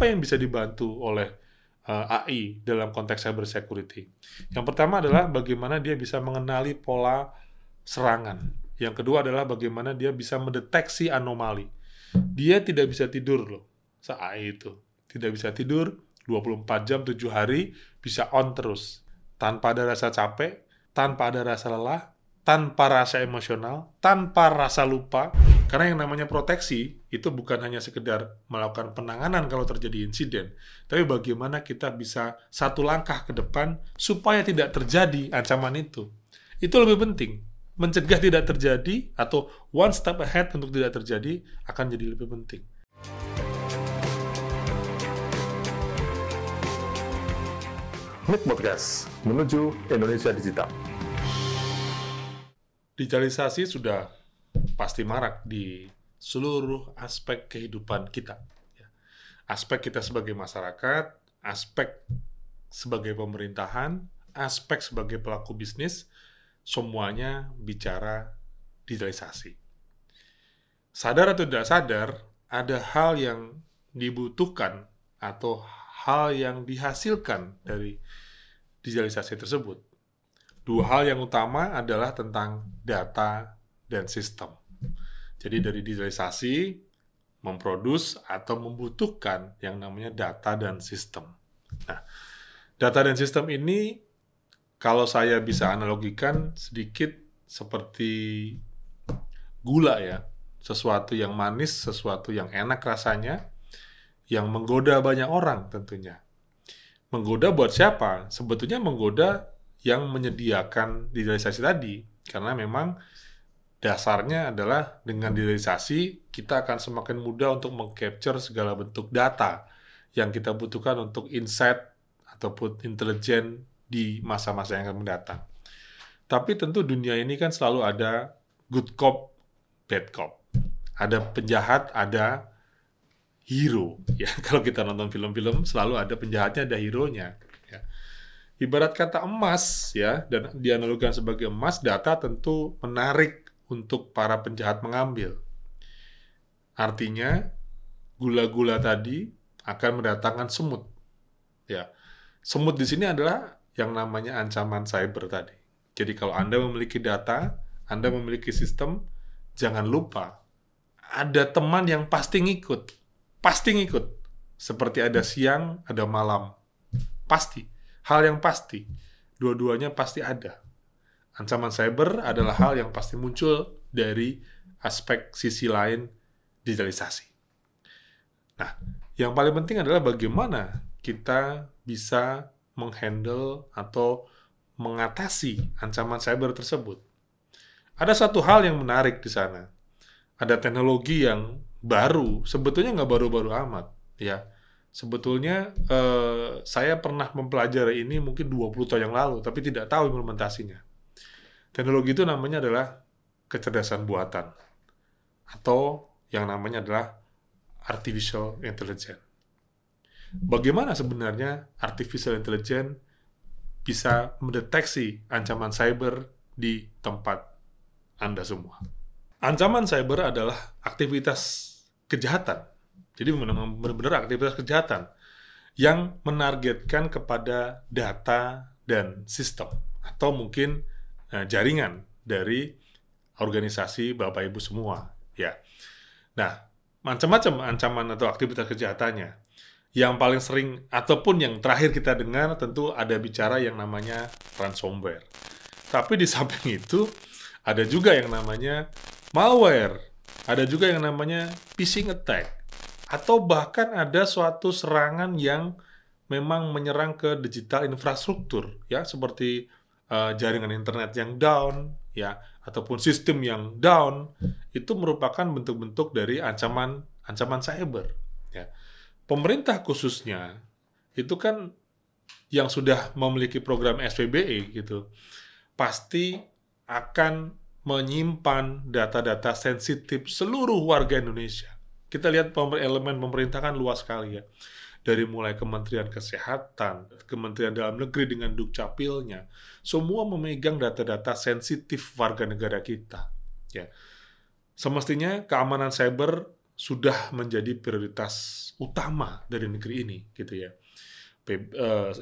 apa yang bisa dibantu oleh AI dalam konteks cyber security? Yang pertama adalah bagaimana dia bisa mengenali pola serangan. Yang kedua adalah bagaimana dia bisa mendeteksi anomali. Dia tidak bisa tidur loh, AI itu. Tidak bisa tidur 24 jam, 7 hari, bisa on terus. Tanpa ada rasa capek, tanpa ada rasa lelah, tanpa rasa emosional, tanpa rasa lupa. Karena yang namanya proteksi, itu bukan hanya sekedar melakukan penanganan kalau terjadi insiden, tapi bagaimana kita bisa satu langkah ke depan supaya tidak terjadi ancaman itu. Itu lebih penting. Mencegah tidak terjadi atau one step ahead untuk tidak terjadi akan jadi lebih penting. MIK Podcast, menuju Indonesia Digital. Digitalisasi sudah pasti marak di seluruh aspek kehidupan kita. Aspek kita sebagai masyarakat, aspek sebagai pemerintahan, aspek sebagai pelaku bisnis, semuanya bicara digitalisasi. Sadar atau tidak sadar, ada hal yang dibutuhkan atau hal yang dihasilkan dari digitalisasi tersebut. Dua hal yang utama adalah tentang data dan sistem. Jadi dari digitalisasi memproduksi atau membutuhkan yang namanya data dan sistem. Nah, data dan sistem ini kalau saya bisa analogikan sedikit seperti gula ya, sesuatu yang manis, sesuatu yang enak rasanya, yang menggoda banyak orang tentunya. Menggoda buat siapa? Sebetulnya menggoda yang menyediakan digitalisasi tadi, karena memang dasarnya adalah dengan digitalisasi kita akan semakin mudah untuk mengcapture segala bentuk data yang kita butuhkan untuk insight ataupun intelijen di masa-masa yang akan mendatang. Tapi tentu dunia ini kan selalu ada good cop, bad cop. Ada penjahat, ada hero. Ya, kalau kita nonton film-film selalu ada penjahatnya, ada hero-nya. Ya. Ibarat kata emas, ya, dan dianalogikan sebagai emas, data tentu menarik untuk para penjahat mengambil. Artinya, gula-gula tadi akan mendatangkan semut. Ya, semut di sini adalah yang namanya ancaman cyber tadi. Jadi kalau Anda memiliki data, Anda memiliki sistem, jangan lupa ada teman yang pasti ngikut. Pasti ngikut. Seperti ada siang, ada malam. Pasti. Hal yang pasti. Dua-duanya pasti ada. Ancaman cyber adalah hal yang pasti muncul dari aspek sisi lain digitalisasi. Nah, yang paling penting adalah bagaimana kita bisa menghandle atau mengatasi ancaman cyber tersebut. Ada satu hal yang menarik di sana. Ada teknologi yang baru, sebetulnya nggak baru-baru amat, ya. Sebetulnya saya pernah mempelajari ini mungkin 20 tahun yang lalu, tapi tidak tahu implementasinya. Teknologi itu namanya adalah kecerdasan buatan, atau yang namanya adalah artificial intelligence. Bagaimana sebenarnya artificial intelligence bisa mendeteksi ancaman cyber di tempat Anda semua? Ancaman cyber adalah aktivitas kejahatan. Jadi benar-benar aktivitas kejahatan yang menargetkan kepada data dan sistem atau mungkin jaringan dari organisasi Bapak Ibu semua, ya. Nah, macam-macam ancaman atau aktivitas kejahatannya. Yang paling sering ataupun yang terakhir kita dengar tentu ada bicara yang namanya ransomware. Tapi di samping itu ada juga yang namanya malware, ada juga yang namanya phishing attack, atau bahkan ada suatu serangan yang memang menyerang ke digital infrastruktur, ya, seperti jaringan internet yang down, ya, ataupun sistem yang down. Itu merupakan bentuk-bentuk dari ancaman cyber, ya. Pemerintah khususnya itu kan yang sudah memiliki program SPBE gitu, pasti akan menyimpan data-data sensitif seluruh warga Indonesia. Kita lihat elemen pemerintah kan luas sekali ya. Dari mulai Kementerian Kesehatan, Kementerian Dalam Negeri dengan Dukcapilnya, semua memegang data-data sensitif warga negara kita. Ya. Semestinya keamanan cyber sudah menjadi prioritas utama dari negeri ini, gitu ya.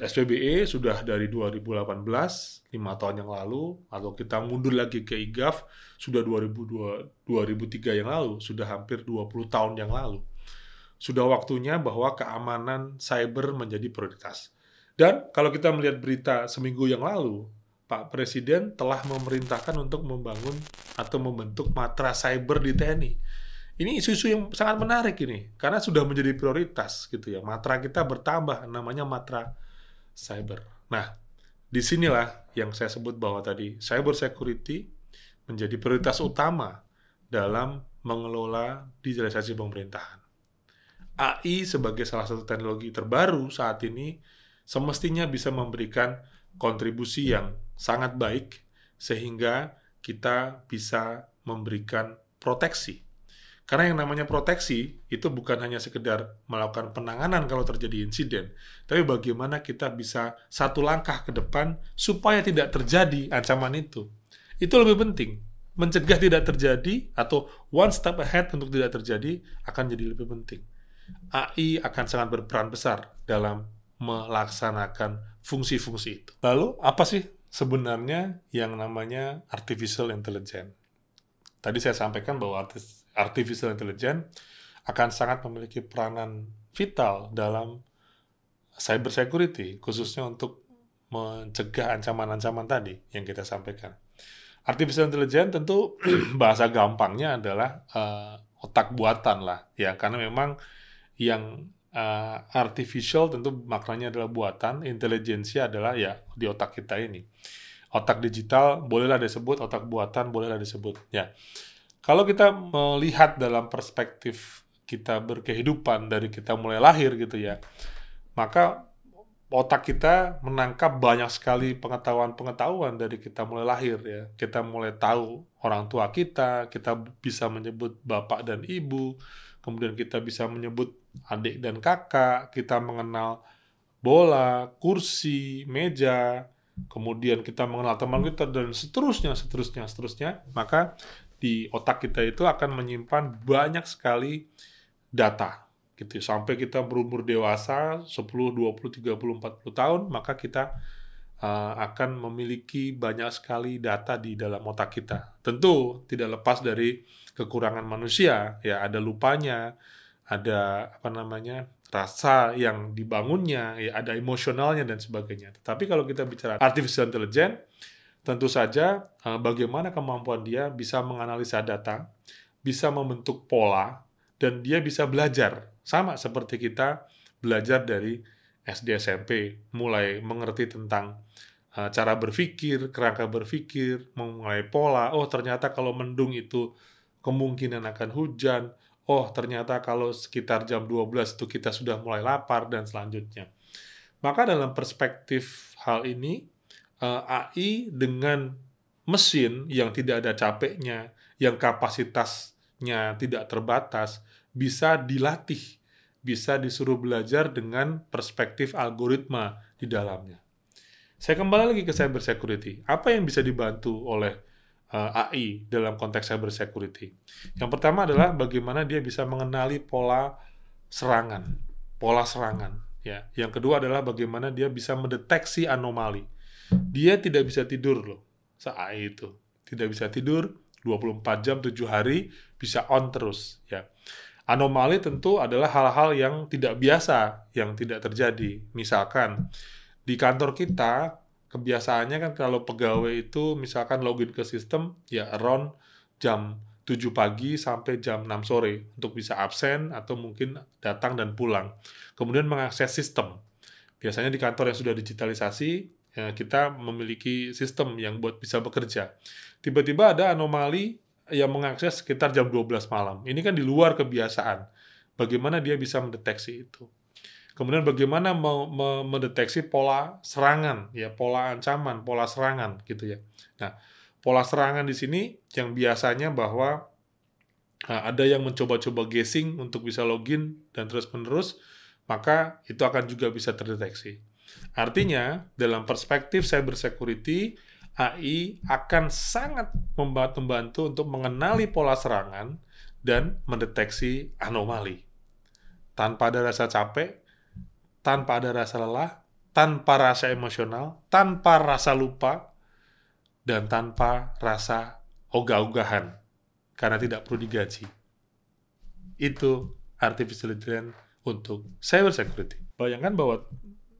SPBE sudah dari 2018, 5 tahun yang lalu, atau kita mundur lagi ke IGAF, sudah 2003 yang lalu, sudah hampir 20 tahun yang lalu. Sudah waktunya bahwa keamanan cyber menjadi prioritas. Dan kalau kita melihat berita seminggu yang lalu, Pak Presiden telah memerintahkan untuk membangun atau membentuk Matra Cyber di TNI. Ini isu-isu yang sangat menarik ini, karena sudah menjadi prioritas gitu ya. Matra kita bertambah, namanya Matra Cyber. Nah, disinilah yang saya sebut bahwa tadi cyber security menjadi prioritas utama dalam mengelola digitalisasi pemerintahan. AI sebagai salah satu teknologi terbaru saat ini semestinya bisa memberikan kontribusi yang sangat baik sehingga kita bisa memberikan proteksi. Karena yang namanya proteksi itu bukan hanya sekedar melakukan penanganan kalau terjadi insiden, tapi bagaimana kita bisa satu langkah ke depan supaya tidak terjadi ancaman itu. Itu lebih penting. Mencegah tidak terjadi atau one step ahead untuk tidak terjadi akan jadi lebih penting. AI akan sangat berperan besar dalam melaksanakan fungsi-fungsi itu. Lalu apa sih sebenarnya yang namanya artificial intelligence? Tadi saya sampaikan bahwa artificial intelligence akan sangat memiliki peranan vital dalam cyber security, khususnya untuk mencegah ancaman-ancaman tadi yang kita sampaikan. Artificial intelligence tentu bahasa gampangnya adalah otak buatan lah, ya, karena memang yang artificial tentu maknanya adalah buatan, intelijensia adalah ya di otak kita ini. Otak digital bolehlah disebut, otak buatan bolehlah disebut. Ya, kalau kita melihat dalam perspektif kita berkehidupan dari kita mulai lahir gitu ya, maka otak kita menangkap banyak sekali pengetahuan-pengetahuan dari kita mulai lahir ya. Kita mulai tahu orang tua kita bisa menyebut bapak dan ibu, kemudian kita bisa menyebut adik dan kakak, kita mengenal bola, kursi, meja, kemudian kita mengenal teman kita, dan seterusnya. Maka di otak kita itu akan menyimpan banyak sekali data. Gitu. Sampai kita berumur dewasa, 10, 20, 30, 40 tahun, maka kita akan memiliki banyak sekali data di dalam otak kita. Tentu tidak lepas dari kekurangan manusia, ya ada lupanya, ada rasa yang dibangunnya, ya ada emosionalnya dan sebagainya. Tetapi kalau kita bicara artificial intelligence, tentu saja bagaimana kemampuan dia bisa menganalisa data, bisa membentuk pola, dan dia bisa belajar. Sama seperti kita belajar dari SD SMP, mulai mengerti tentang cara berpikir, kerangka berpikir, mengenai pola. Oh, ternyata kalau mendung itu kemungkinan akan hujan. Oh, ternyata kalau sekitar jam 12 itu kita sudah mulai lapar, dan selanjutnya. Maka dalam perspektif hal ini, AI dengan mesin yang tidak ada capeknya, yang kapasitasnya tidak terbatas, bisa dilatih, bisa disuruh belajar dengan perspektif algoritma di dalamnya. Saya kembali lagi ke cyber security. Apa yang bisa dibantu oleh AI dalam konteks cyber security? Yang pertama adalah bagaimana dia bisa mengenali pola serangan. Ya. Yang kedua adalah bagaimana dia bisa mendeteksi anomali. Dia tidak bisa tidur loh, AI itu. Tidak bisa tidur 24 jam, 7 hari, bisa on terus. Ya. Anomali tentu adalah hal-hal yang tidak biasa, yang tidak terjadi. Misalkan, di kantor kita, kebiasaannya kan kalau pegawai itu misalkan login ke sistem, ya around jam 7 pagi sampai jam 6 sore untuk bisa absen atau mungkin datang dan pulang. Kemudian mengakses sistem. Biasanya di kantor yang sudah digitalisasi, ya, kita memiliki sistem yang buat bisa bekerja. Tiba-tiba ada anomali yang mengakses sekitar jam 12 malam. Ini kan di luar kebiasaan. Bagaimana dia bisa mendeteksi itu? Kemudian bagaimana mendeteksi pola serangan, ya pola ancaman, pola serangan gitu ya. Nah, pola serangan di sini yang biasanya bahwa ada yang mencoba-coba guessing untuk bisa login dan terus-menerus, maka itu akan juga bisa terdeteksi. Artinya, dalam perspektif cyber security, AI akan sangat membantu untuk mengenali pola serangan dan mendeteksi anomali. Tanpa ada rasa capek, tanpa ada rasa lelah, tanpa rasa emosional, tanpa rasa lupa, dan tanpa rasa ogah-ogahan karena tidak perlu digaji. Itu artificial intelligence untuk cyber security. Bayangkan bahwa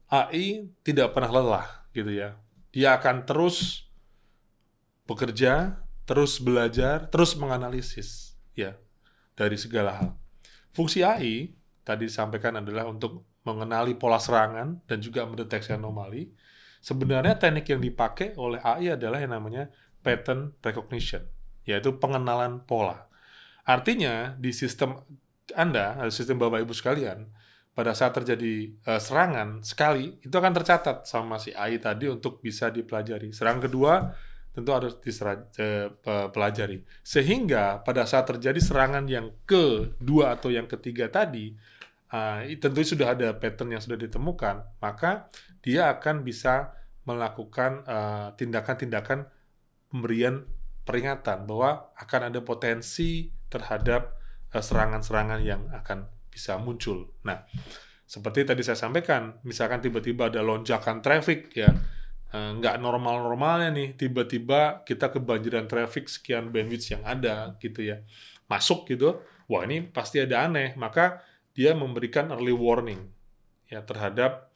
AI tidak pernah lelah gitu ya. Dia akan terus bekerja, terus belajar, terus menganalisis ya dari segala hal. Fungsi AI tadi disampaikan adalah untuk mengenali pola serangan dan juga mendeteksi anomali. Sebenarnya teknik yang dipakai oleh AI adalah yang namanya pattern recognition, yaitu pengenalan pola. Artinya di sistem Anda, sistem Bapak Ibu sekalian, pada saat terjadi serangan sekali, itu akan tercatat sama si AI tadi untuk bisa dipelajari. Serangan kedua tentu harus dipelajari. Sehingga pada saat terjadi serangan yang kedua atau yang ketiga tadi, tentu sudah ada pattern yang sudah ditemukan, maka dia akan bisa melakukan tindakan-tindakan pemberian peringatan bahwa akan ada potensi terhadap serangan-serangan yang akan bisa muncul. Nah, seperti tadi saya sampaikan, misalkan tiba-tiba ada lonjakan traffic ya, nggak normal-normalnya nih, tiba-tiba kita kebanjiran traffic sekian bandwidth yang ada gitu ya, masuk gitu, wah ini pasti ada aneh, maka dia memberikan early warning ya terhadap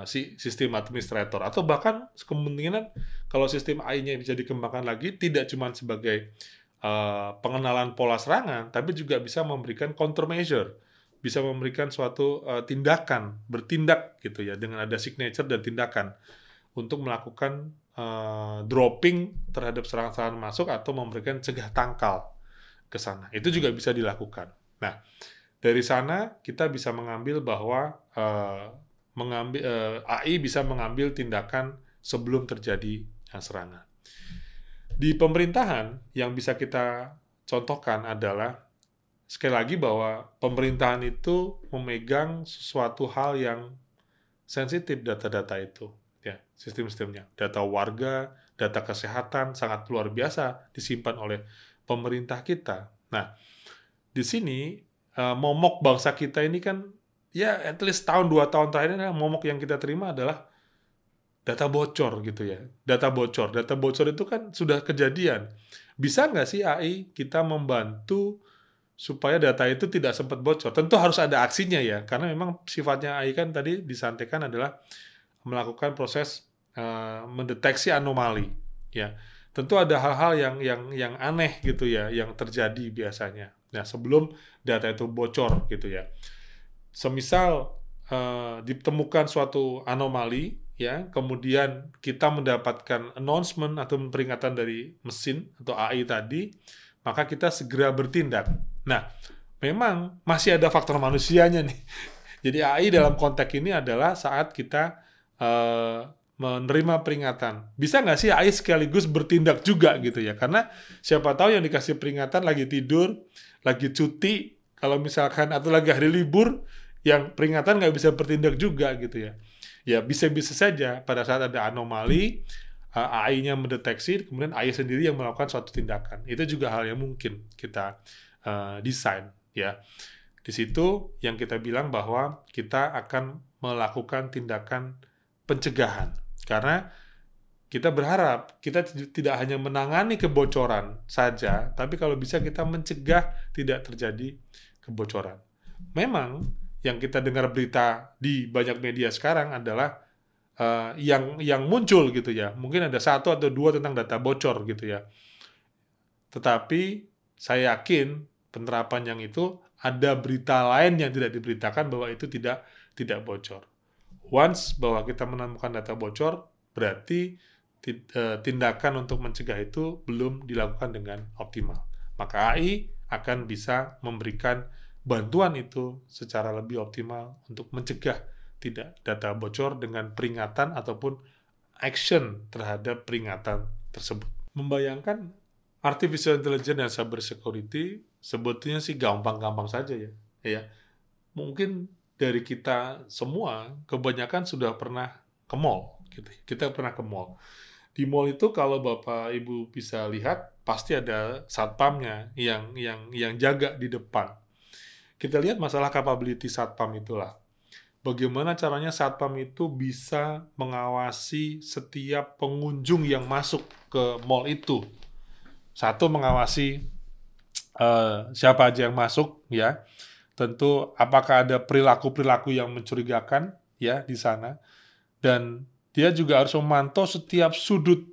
si sistem administrator, atau bahkan kemungkinan kalau sistem AI-nya bisa dikembangkan lagi tidak cuma sebagai pengenalan pola serangan, tapi juga bisa memberikan countermeasure, bisa memberikan suatu tindakan, bertindak gitu ya, dengan ada signature dan tindakan untuk melakukan dropping terhadap serangan-serangan masuk atau memberikan cegah tangkal ke sana. Itu juga bisa dilakukan. Nah, dari sana kita bisa mengambil bahwa AI bisa mengambil tindakan sebelum terjadi serangan. Di pemerintahan yang bisa kita contohkan adalah sekali lagi bahwa pemerintahan itu memegang sesuatu hal yang sensitif, data-data itu, ya, sistem-sistemnya, data warga, data kesehatan sangat luar biasa disimpan oleh pemerintah kita. Nah, di sini momok bangsa kita ini kan, ya at least tahun 2 tahun terakhir ini momok yang kita terima adalah data bocor gitu ya. Data bocor itu kan sudah kejadian. Bisa nggak sih AI kita membantu supaya data itu tidak sempat bocor? Tentu harus ada aksinya ya, karena memang sifatnya AI kan tadi disampaikan adalah melakukan proses mendeteksi anomali. Ya, tentu ada hal-hal yang aneh gitu ya, yang terjadi biasanya. Nah, sebelum data itu bocor gitu ya. Semisal ditemukan suatu anomali, ya, kemudian kita mendapatkan announcement atau peringatan dari mesin atau AI tadi, maka kita segera bertindak. Nah, memang masih ada faktor manusianya nih. Jadi AI dalam konteks ini adalah saat kita menerima peringatan. Bisa nggak sih AI sekaligus bertindak juga gitu ya? Karena siapa tahu yang dikasih peringatan lagi tidur, lagi cuti, kalau misalkan atau lagi hari libur, yang peringatan nggak bisa bertindak juga gitu ya. Ya bisa-bisa saja pada saat ada anomali, AI-nya mendeteksi, kemudian AI sendiri yang melakukan suatu tindakan. Itu juga hal yang mungkin kita desain ya. Di situ yang kita bilang bahwa kita akan melakukan tindakan pencegahan. Karena kita berharap kita tidak hanya menangani kebocoran saja, tapi kalau bisa kita mencegah tidak terjadi kebocoran. Memang yang kita dengar berita di banyak media sekarang adalah yang muncul gitu ya. Mungkin ada 1 atau 2 tentang data bocor gitu ya. Tetapi saya yakin penerapan yang itu ada berita lain yang tidak diberitakan bahwa itu tidak bocor. Once bahwa kita menemukan data bocor, berarti tindakan untuk mencegah itu belum dilakukan dengan optimal. Maka AI akan bisa memberikan bantuan itu secara lebih optimal untuk mencegah tidak data bocor dengan peringatan ataupun action terhadap peringatan tersebut. Membayangkan artificial intelligence dan cyber security sebetulnya sih gampang-gampang saja ya. Ya, mungkin dari kita semua kebanyakan sudah pernah ke mall gitu. Kita pernah ke mall. Di mall itu kalau Bapak Ibu bisa lihat pasti ada satpamnya yang jaga di depan. Kita lihat masalah capability satpam itulah. Bagaimana caranya satpam itu bisa mengawasi setiap pengunjung yang masuk ke mall itu. Satu, mengawasi siapa aja yang masuk, ya. Tentu apakah ada perilaku-perilaku yang mencurigakan, ya, di sana. Dan dia juga harus memantau setiap sudut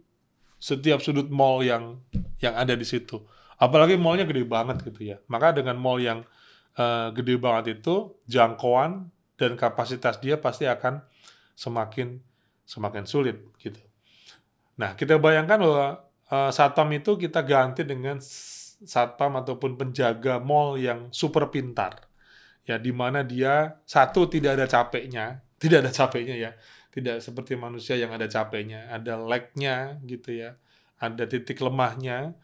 mall yang ada di situ. Apalagi mallnya gede banget gitu ya. Maka dengan mall yang gede banget itu, jangkauan dan kapasitas dia pasti akan semakin sulit gitu. Nah, kita bayangkan bahwa satpam itu kita ganti dengan satpam ataupun penjaga mall yang super pintar. Ya, di mana dia satu tidak ada capeknya ya. Tidak seperti manusia yang ada capeknya, ada lag-nya gitu ya. Ada titik lemahnya,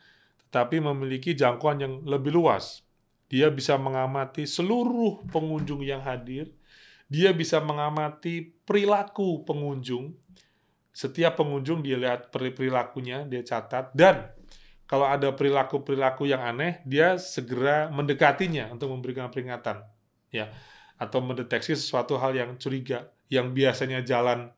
tetapi memiliki jangkauan yang lebih luas. Dia bisa mengamati seluruh pengunjung yang hadir. Dia bisa mengamati perilaku pengunjung. Setiap pengunjung dia lihat perilakunya, dia catat. Dan kalau ada perilaku-perilaku yang aneh, dia segera mendekatinya untuk memberikan peringatan. Ya, atau mendeteksi sesuatu hal yang curiga. Yang biasanya jalan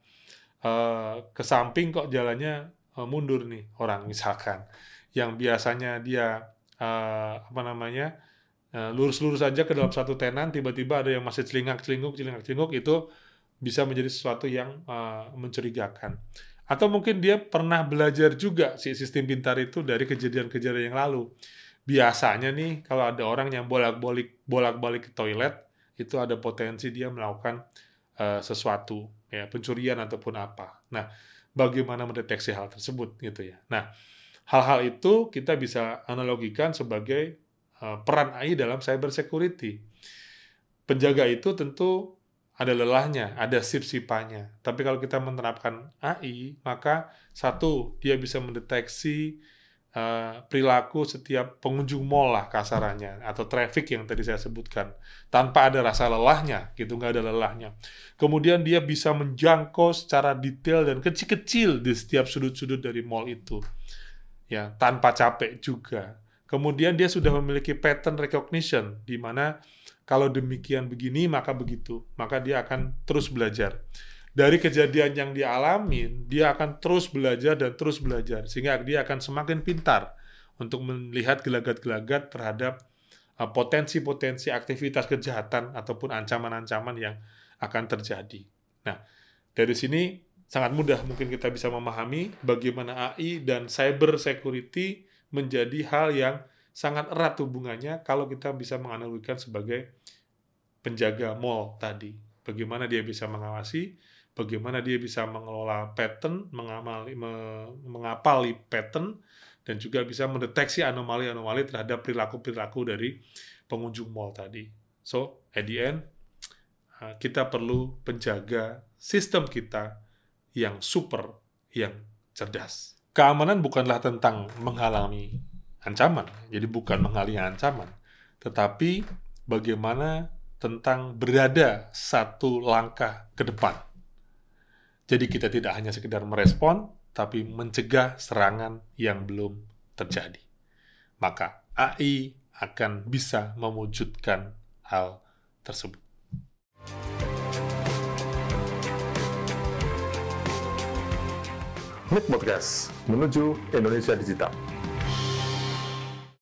ke samping kok jalannya mundur nih orang misalkan. Yang biasanya dia lurus-lurus saja ke dalam satu tenan, tiba-tiba ada yang masih celingak-celinguk, itu bisa menjadi sesuatu yang mencurigakan. Atau mungkin dia pernah belajar juga si sistem pintar itu dari kejadian-kejadian yang lalu. Biasanya nih, kalau ada orang yang bolak-balik ke toilet, itu ada potensi dia melakukan sesuatu, ya, pencurian ataupun apa. Nah, bagaimana mendeteksi hal tersebut gitu ya. Nah, hal-hal itu kita bisa analogikan sebagai peran AI dalam cyber security. Penjaga itu tentu ada lelahnya, ada sip-sipannya. Tapi kalau kita menerapkan AI, maka satu, dia bisa mendeteksi perilaku setiap pengunjung mall lah kasarannya, atau traffic yang tadi saya sebutkan, tanpa ada rasa lelahnya, gitu, nggak ada lelahnya. Kemudian dia bisa menjangkau secara detail dan kecil-kecil di setiap sudut-sudut dari mall itu, ya, tanpa capek juga. Kemudian dia sudah memiliki pattern recognition, di mana kalau demikian begini, maka begitu. Maka dia akan terus belajar. Dari kejadian yang dia alami, dia akan terus belajar dan terus belajar. Sehingga dia akan semakin pintar untuk melihat gelagat-gelagat terhadap potensi-potensi aktivitas kejahatan ataupun ancaman-ancaman yang akan terjadi. Nah, dari sini sangat mudah mungkin kita bisa memahami bagaimana AI dan cyber security menjadi hal yang sangat erat hubungannya kalau kita bisa menganalogikan sebagai penjaga mall tadi. Bagaimana dia bisa mengawasi, bagaimana dia bisa mengelola pattern, mengapali pattern, dan juga bisa mendeteksi anomali-anomali terhadap perilaku-perilaku dari pengunjung mall tadi. So, at the end, kita perlu penjaga sistem kita yang super, yang cerdas. Keamanan bukanlah tentang menghalangi ancaman, jadi bukan menghalangi ancaman, tetapi bagaimana tentang berada satu langkah ke depan. Jadi kita tidak hanya sekedar merespon, tapi mencegah serangan yang belum terjadi. Maka AI akan bisa mewujudkan hal tersebut. MIT Podcast menuju Indonesia Digital.